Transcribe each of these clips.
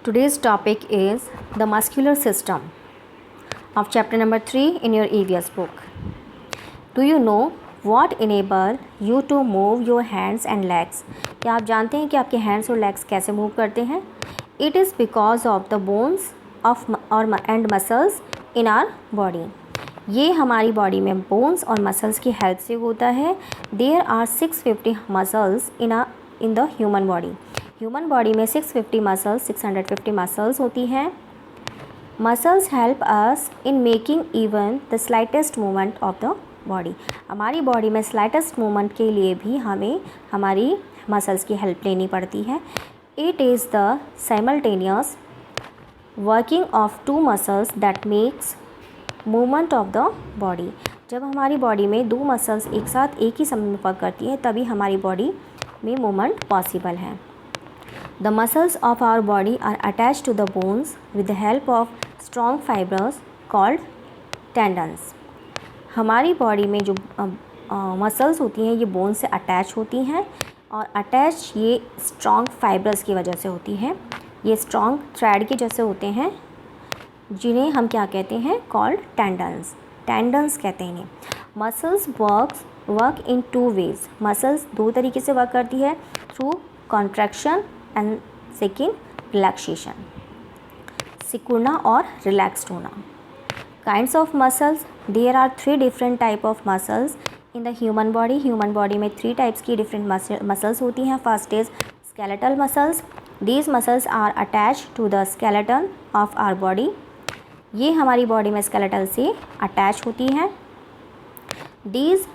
Today's topic is the muscular system of chapter number 3 in your EVS book. Do you know what enable you to move your hands and legs? क्या आप जानते हैं कि आपके hands और legs कैसे move करते हैं? It is because of the bones of and muscles in our body. ये हमारी बॉडी में बोन्स और मसल्स की हेल्प से होता है. There are 650 muscles in the human body. Human body में 650 मसल्स होती हैं. Muscles help us in making even the slightest movement of the body. हमारी बॉडी में स्लाइटेस्ट मूवमेंट के लिए भी हमें हमारी मसल्स की हेल्प लेनी पड़ती है. It is the simultaneous working of two muscles that makes movement of the body. जब हमारी बॉडी में दो मसल्स एक साथ एक ही समय में वर्क करती हैं तभी हमारी बॉडी में मूवमेंट पॉसिबल है. The muscles of our body are attached to the bones with the help of strong fibers called tendons. हमारी बॉडी में जो मसल्स होती हैं ये बोन से अटैच होती हैं और अटैच ये स्ट्रॉन्ग फाइबर्स की वजह से होती हैं. ये स्ट्रॉन्ग थ्रेड के जैसे होते हैं जिन्हें हम क्या कहते हैं, कॉल्ड टेंडन्स. टेंडन्स कहते हैं इन्हें. Muscles work in two ways. Muscles दो तरीके से वर्क करती है, through contraction and second relaxation. सिकुड़ना और रिलैक्स्ड होना. Kinds of muscles, there are 3 different type of muscles in the human body. Human body में 3 टाइप्स की डिफरेंट मसल्स होती हैं. First is skeletal muscles. These muscles are attach to the skeleton of our body. ये हमारी body में skeletal से attach होती हैं. These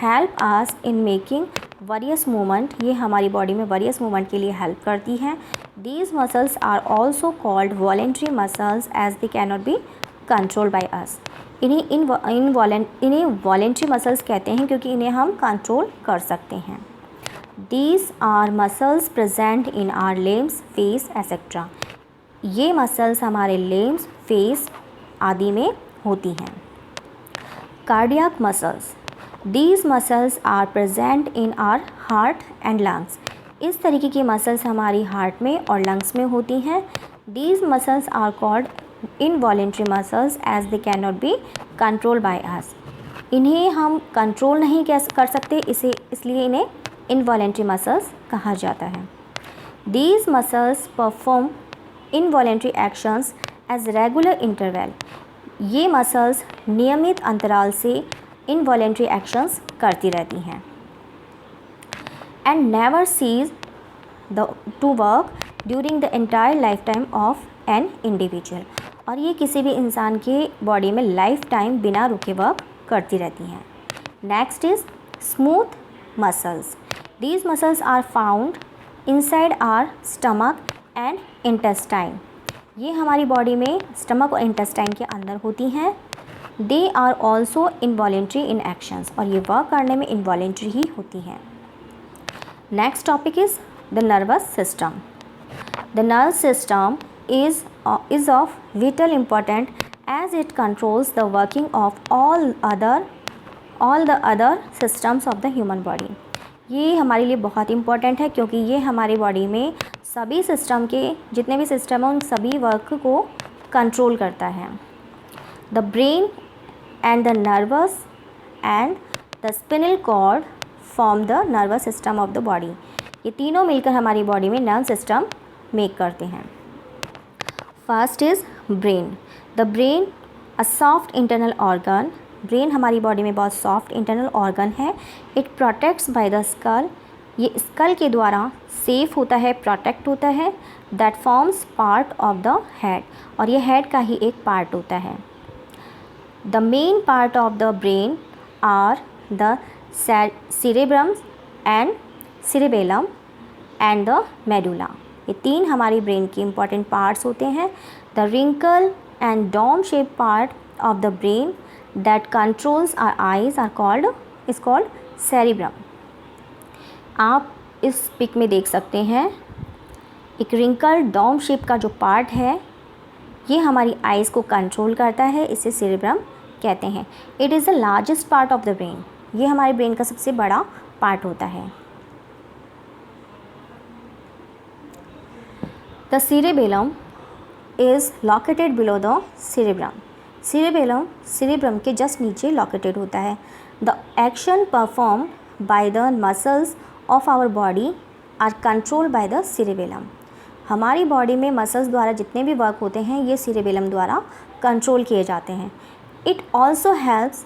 help us in making various movement. ये हमारी बॉडी में वेरियस मूवमेंट के लिए हेल्प करती हैं. These muscles are also called voluntary muscles as they can not be control by us. इन्हें वॉलेंट्री मसल्स कहते हैं क्योंकि इन्हें हम कंट्रोल कर सकते हैं. These our muscles present in are limbs, face etcetera. ये मसल्स हमारे लिम्स, फेस आदि में होती हैं. Cardiac muscles. These muscles are present in our heart and lungs. इस तरीके की मसल्स हमारी हार्ट में और लंग्स में होती हैं. These muscles are called involuntary muscles as they cannot be controlled by us. इन्हें हम कंट्रोल नहीं कर सकते, इसलिए इन्हें involuntary muscles कहा जाता है. These muscles perform involuntary actions as regular interval. ये मसल्स नियमित अंतराल से इनवॉलेंट्री एक्शंस करती रहती हैं. And never cease to work during the entire life time of an individual. और ये किसी भी इंसान के बॉडी में लाइफ टाइम बिना रुके वर्क करती रहती हैं. Next is smooth muscles. These muscles are found inside our stomach and intestine. ये हमारी बॉडी में स्टमक और इंटेस्टाइन के अंदर होती हैं. They are also involuntary in actions. और ये वर्क करने में इनवॉलेंट्री ही होती हैं. Next topic is the nervous system. The nerve system is of vital importance as it controls the working of all the other systems of the human body. ये हमारे लिए बहुत इम्पॉर्टेंट है क्योंकि ये हमारी बॉडी में सभी सिस्टम के जितने भी सिस्टम हैं उन सभी वर्क को कंट्रोल करता है. The brain and the nervous and the spinal cord form the nervous system of the body. ये तीनों मिलकर हमारी बॉडी में नर्व सिस्टम मेक करते हैं. First is brain. The brain a soft internal organ. Brain हमारी बॉडी में बहुत सॉफ्ट इंटरनल ऑर्गन है. It protects by the skull. ये स्कल के द्वारा सेफ होता है, प्रोटेक्ट होता है. That forms part of the head. और ये हेड का ही एक पार्ट होता है. The main part of the brain are the cerebrum and cerebellum and the medulla. ये 3 हमारी ब्रेन की इम्पॉर्टेंट पार्ट्स होते हैं. The wrinkle and dome shaped part of the brain that controls our eyes is called cerebrum. आप इस pick में देख सकते हैं एक रिंकल डोम शेप का जो पार्ट है ये हमारी आइज़ को कंट्रोल करता है, इसे सेरेब्रम कहते हैं. It is the largest part of the brain. ये हमारे ब्रेन का सबसे बड़ा पार्ट होता है. The cerebellum is located below the cerebrum. cerebellum cerebrum के जस्ट नीचे located होता है. The action performed by the muscles of our body are controlled by the cerebellum. हमारी बॉडी में मसल्स द्वारा जितने भी वर्क होते हैं ये cerebellum द्वारा कंट्रोल किए जाते हैं. It also helps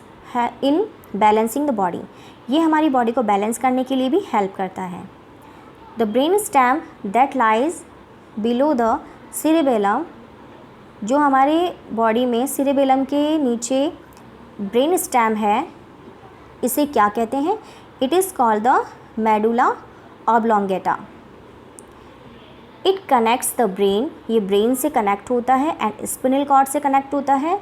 in balancing the body. ये हमारी बॉडी को बैलेंस करने के लिए भी हेल्प करता है. The brain stem that lies below the cerebellum, जो हमारे बॉडी में cerebellum के नीचे ब्रेन स्टेम है, इसे क्या कहते हैं? It is called the medulla oblongata. It connects the brain, ये ब्रेन से कनेक्ट होता है एंड स्पिनल कॉर्ड से कनेक्ट होता है.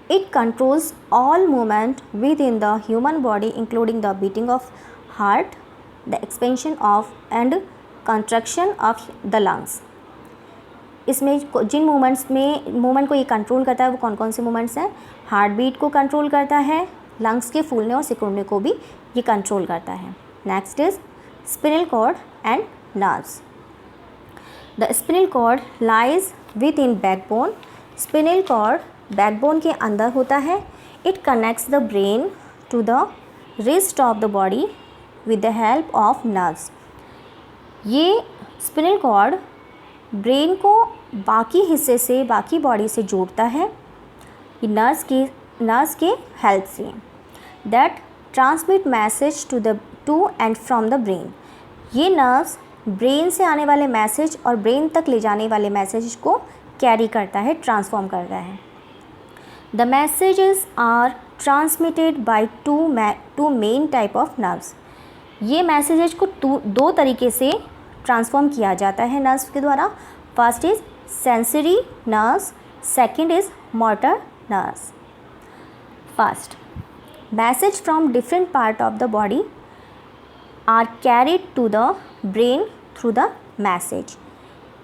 It controls all movement within the human body including the beating of heart, the expansion of and contraction of the lungs. इसमें जिन movement को ये कंट्रोल करता है वो कौन कौन से मूवमेंट्स हैं? हार्ट बीट को कंट्रोल करता है, लंग्स के फूलने और सिकुड़ने को भी ये कंट्रोल करता है. Next is spinal cord and nerves. The spinal cord lies within backbone. Spinal cord backbone के अंदर होता है. It connects the brain to the rest of the body with the help of nerves. ये spinal cord brain को बाकी हिस्से से, बाकी बॉडी से जोड़ता है नर्व्स के हेल्प से. That transmit message to and from the brain. ये नर्व्स ब्रेन से आने वाले मैसेज और ब्रेन तक ले जाने वाले मैसेज को कैरी करता है, ट्रांसफॉर्म करता है. The messages are transmitted by two main type of nerves. ये मैसेजेस को दो तरीके से ट्रांसफॉर्म किया जाता है नर्व्स के द्वारा. First is sensory nerves, second is motor nerves. First, message from different part of the body are carried to the brain through the message.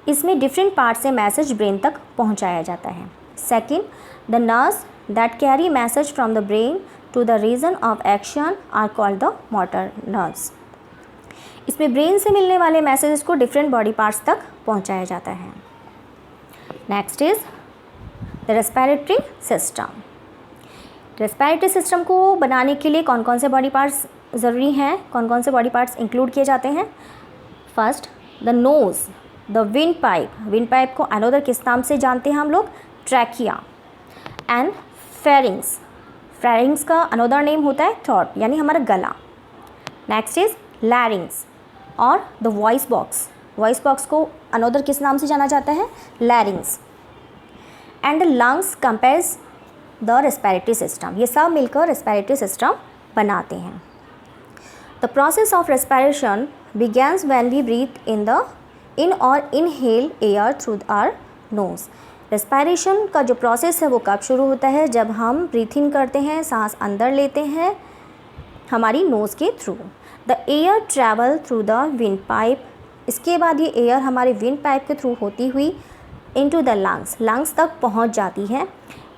इसमें डिफरेंट पार्ट से मैसेज ब्रेन तक पहुंचाया जाता है. Second, the nerves that carry message from the brain to the region of action are called the motor nerves. इसमें brain से मिलने वाले मैसेजेस को डिफरेंट बॉडी पार्ट्स तक पहुंचाया जाता है. Next is the respiratory system. Respiratory system को बनाने के लिए कौन कौन से बॉडी पार्ट्स ज़रूरी हैं, कौन कौन से बॉडी पार्ट्स इंक्लूड किए जाते हैं? First, the nose, the wind pipe. Wind pipe को अनोदर किस नाम से जानते हैं हम लोग? ट्रैकिया. And pharynx. फेरिंग्स का अनोदर नेम होता है थ्रोट, यानी हमारा गला. नेक्स्ट इज लैरिंग्स और the voice box. Voice box को अनोदर किस नाम से जाना जाता है? लैरिंग्स. And the lungs compares the respiratory system. ये सब मिलकर रेस्पिरेटरी सिस्टम बनाते हैं. The process of respiration begins when we breathe in or inhale air through our nose. Respiration का जो प्रोसेस है वो कब शुरू होता है? जब हम ब्रीथ इन करते हैं, सांस अंदर लेते हैं हमारी नोज़ के through. The air travel through the wind pipe. इसके बाद ये एयर हमारे विंड पाइप के थ्रू होती हुई इनटू द लंग्स तक पहुंच जाती है.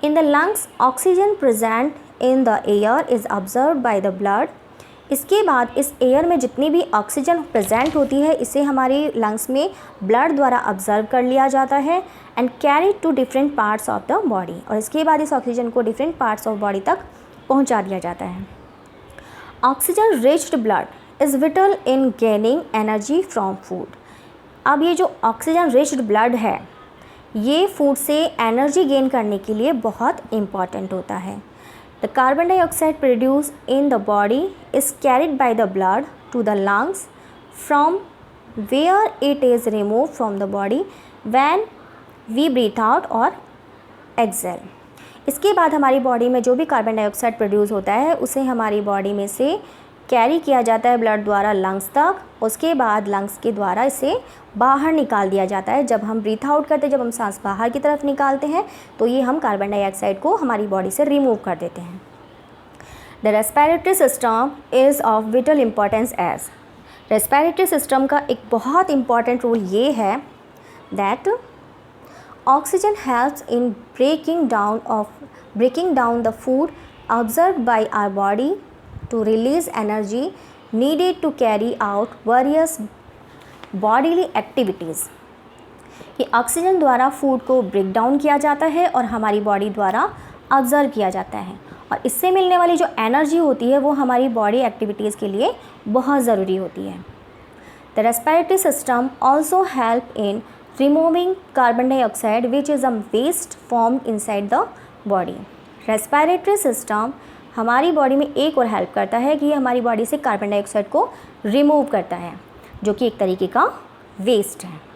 In the lungs oxygen present in the air is observed by the blood. इसके बाद इस एयर में जितनी भी ऑक्सीजन प्रेजेंट होती है इसे हमारे लंग्स में ब्लड द्वारा ऑब्जर्व कर लिया जाता है and carry to different parts of the body. और इसके बाद इस ऑक्सीजन को डिफरेंट पार्ट्स ऑफ बॉडी तक पहुंचा दिया जाता है. Oxygen riched blood is vital in gaining energy from food. अब ये जो ऑक्सीजन रिच्ड ब्लड है ये फूड से एनर्जी गेन करने के लिए बहुत इम्पॉर्टेंट होता है. The carbon dioxide produced in the body is carried by the blood to the lungs from where it is removed from the body when we breathe out or exhale. इसके बाद हमारी body में जो भी carbon dioxide produce होता है उसे हमारी बॉडी में से कैरी किया जाता है ब्लड द्वारा लंग्स तक. उसके बाद लंग्स के द्वारा इसे बाहर निकाल दिया जाता है. जब हम ब्रीथ आउट करते हैं, जब हम सांस बाहर की तरफ निकालते हैं तो ये हम कार्बन डाइऑक्साइड को हमारी बॉडी से रिमूव कर देते हैं. The respiratory system is of vital importance as. Respiratory system का एक बहुत इम्पॉर्टेंट रोल ये है that oxygen helps in breaking down the food absorbed by our body to release energy needed to carry out various bodily activities. कि oxygen द्वारा food को break down किया जाता है और हमारी बॉडी द्वारा ऑब्जर्व किया जाता है, और इससे मिलने वाली जो एनर्जी होती है वो हमारी बॉडी एक्टिविटीज़ के लिए बहुत ज़रूरी होती है। The respiratory system also help in removing carbon dioxide which is a waste formed inside the body. Respiratory system हमारी बॉडी में एक और हेल्प करता है कि हमारी बॉडी से कार्बन डाइऑक्साइड को रिमूव करता है, जो कि एक तरीके का वेस्ट है।